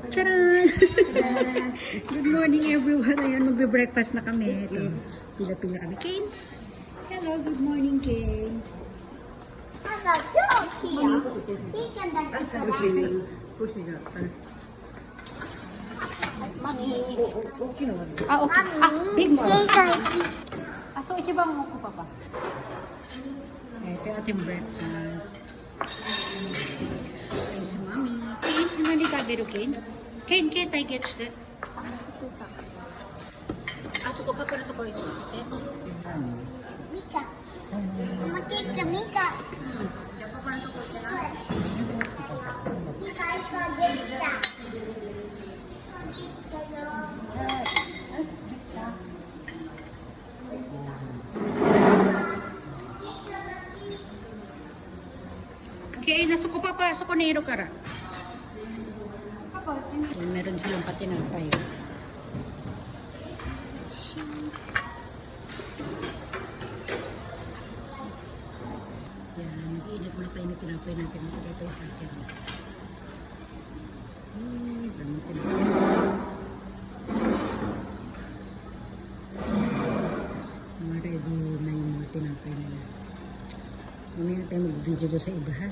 Charan! Good morning everyone. Ayun, magbe-breakfast na kami. Ito, pila-pila kami. Kane? Hello, good morning, Kane. Mami. Ah, okay. Ah, big mo. Ah, so ichibang ako papa. Ito yung ating breakfast. Ay, si Mami. Kane, hindi ka pero Kane? Kane, can't I get that? Ah, suko pa ko na ito ko ito. Mika. Makika, Mika. Diyan pa ko na ito ko ito na. Mika, ikaw gesta. Okay, nasuko pa pa. Suko na iro kara. Meron silang patinapay. Yan, nag-iinit muna tayo ng tinapay natin. Tinapay sa akin. Daming tinapay. Mga ready na yung mga tinapay na yan. Mamaya na tayo mag-video doon sa iba, ha?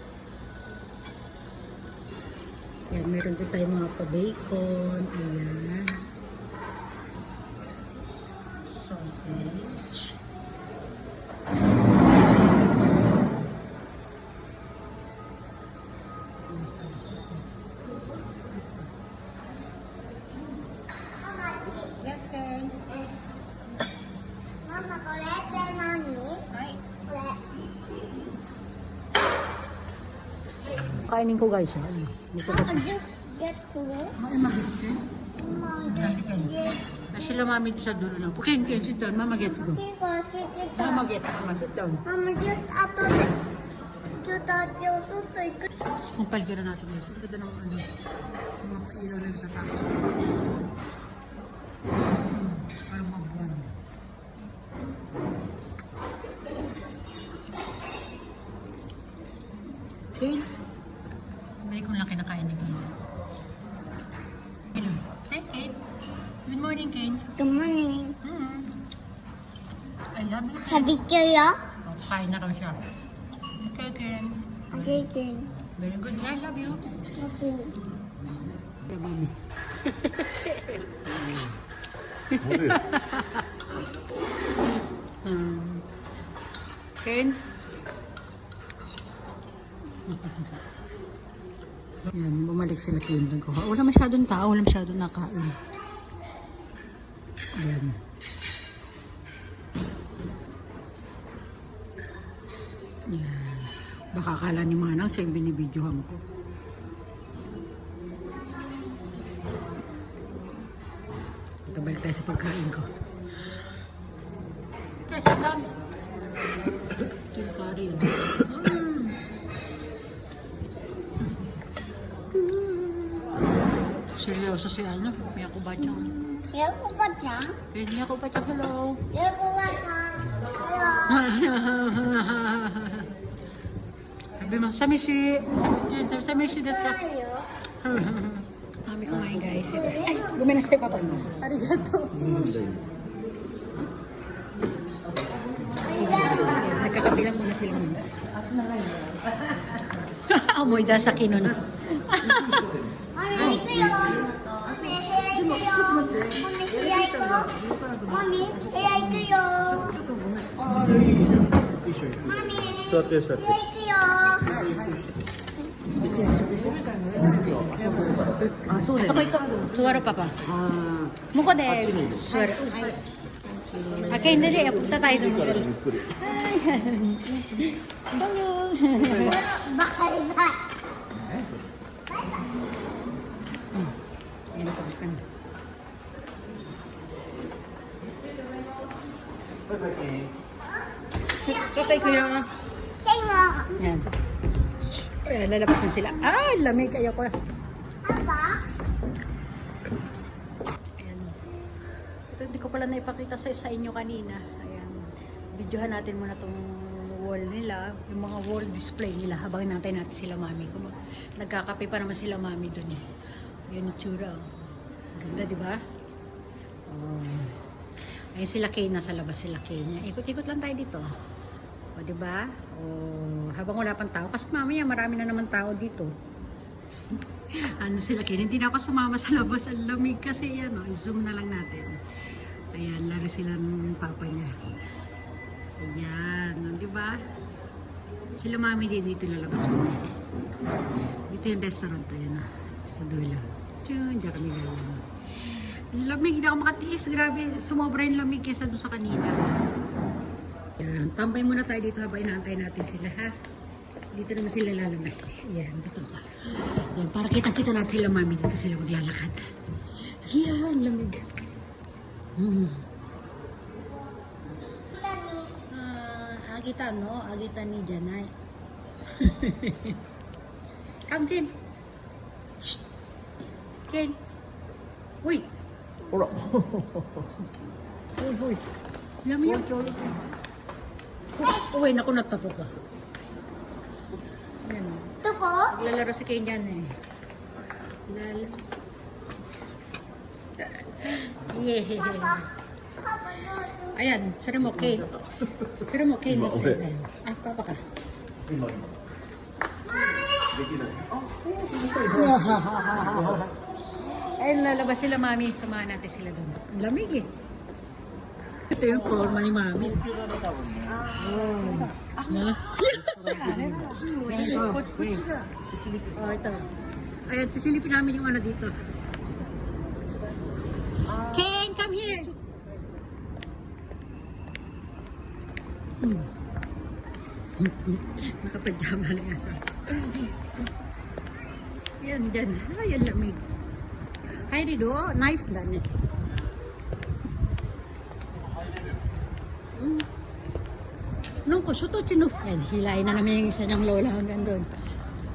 Yan, meron din tayo mga pa-bacon. Ayan. Sausage. Yes, Ken. Mama, kulete, mami. Hi. Kulete. Kainin ko guys. Mama, just get to it. Mama, Mama, get. sila mami sa dulo ng. Ken, sit down. Mama, get go. Kiko, sit it Mama, down. get. Mama, sit down. Mama, just ato de. Chuta, chuta, ikaw. Kung palgira natin guys. Ito ng ano. Mga ilaw na sa taas. Parang mabuwan. Kane? May kung lang kinakain ni Kane. Hello. Hey, Kane. Good morning, Kane. Good morning. I love you. Sabi kayo? Oh, kain na raw siya. Okay, Kane. Okay, okay. Very good. I love you. Okay. Yeah, mommy. Kane? Yan, bumalik sila Kane. Wala masyadong tao, wala masyadong nakain. Yan. Yan. Baka akala ni Manang siya yung binibidyohan ko. Ito, balik tayo sa pagkain ko. Okay, sit down. Ito yung curry. Seryoso si ano? May ako ba siya? Yan ko ba siya? May ako ba siya? Hello? Yan ko ba siya? Hello? Sabi mo, samishi. Samishi desu ka? Tayo. Kami kumain guys. Ito. Ay, guminasay pa ba? Arigato. Nagkakabilang muna sila muna. Amoy dahil sa kino na. Mami, kayo. Mami, hiyay kayo. Mami, hiyay ko. Mami, hiyay kayo. Mami, hiyay kayo. あ、そうだ So よ ko ね。 ito, suwaro pa pa. あ Muko de, suwaro. Okay, dali. Punta tayo doon. Dali. Hello. Baka iba. Yan, tapos ka na. So, tayo kuya. Say mo. Yan. Ayan, lalabas na sila. Ah, lamig kayo ko. Aba? Ayan. Ito, hindi ko pala naipakita sa inyo kanina. Ayan. Videohan natin muna tong wall nila. Yung mga wall display nila. Habang natin sila mami. Nagkakape pa naman sila mami dun eh. Yan yung tsura. Oh. Ganda, di ba? Oh. Ayun sila Kay, nasa labas sila Kay niya. Ikot-ikot lang tayo dito. O, di ba? O, habang wala pang tao. Kasi mamaya marami na naman tao dito. Ano sila Kay? Hindi na ako sumama sa labas. Ang lamig kasi yan. O, i-zoom na lang natin. Ayan, laro sila ng papa niya. Ayan, di ba? Sila mami din dito lalabas mo. Dito yung restaurant. Ayan na. Sa dulo. Diyan kami galing. Lamig, hindi ako makatiis. Grabe, sumobra yung lamig kesa doon sa kanina. Yan, tambay muna tayo dito habang inaantay natin sila, ha? Dito naman sila lalabas. Yan, dito pa. Yan, para kitang-kita natin sila, mami. Dito sila maglalakad. Yan, lamig. Agita, no? Agita ni Janay. Come, Ken. Shh. Ken. Uy! Ora. Uy. Yami yan. Uy, naku, nagtapo pa. Ayan. Ito po? Naglalaro si Kay dyan eh. Ayan, sari mo Kay. Sari mo Kay. Ah, papa ka. Ayun, lalabas sila mami. Samahan natin sila doon. Ang lamig eh. Ito yung forma ni mami. Oh, ito. Ayan, sisilipin namin yung ano dito. Ken, come here! Nakapajama lang asa. Yan, dyan. Ayan, lamig. Hi, Rido. Nice done eh. Nung ko, suto chinuf. Yan, hilahin na namin yung isa niyang lola hanggang doon.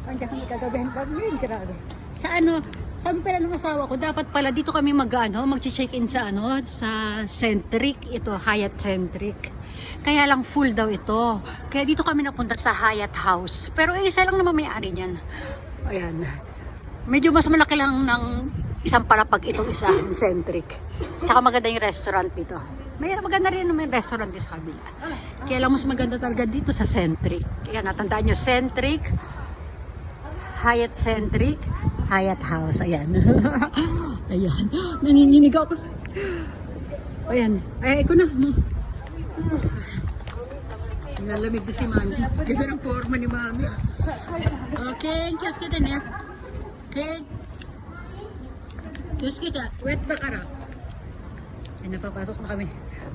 Andiyan kami kagabihan pa rin. Grabe. Sa ano, sabi pala ng asawa ko, dapat pala dito kami mag-check-in sa sa Centric. Ito, Hyatt Centric. Kaya lang full daw ito. Kaya dito kami napunta sa Hyatt House. Pero isa lang naman may-ari niyan. Ayan. Medyo mas malaki lang ng isang palapag itong isa, Centric. Tsaka maganda yung restaurant dito. Maganda rin naman yung restaurant dito sa kabila. Kaya lang mas maganda talaga dito sa Centric. Kaya natandaan nyo, Centric, Hyatt Centric, Hyatt House. Ayan. Ayan. Nanginginig ako. Ayan. Ay, iko na. Nalamig na si Mami. Ganda ng forma ni Mami. Okay, kios kita niya. Okay. Kios kita. Wet ba ka ra? Ay, napapasok na kami.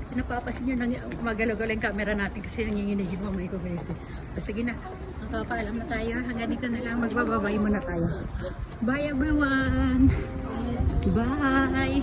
Napapasin nyo nang magalaw-galaw yung camera natin kasi nanginginig yung mamay ko guys. Sige na. Magpapaalam na tayo. Hanggang dito na lang. Magbababay muna tayo. Bye everyone. Bye.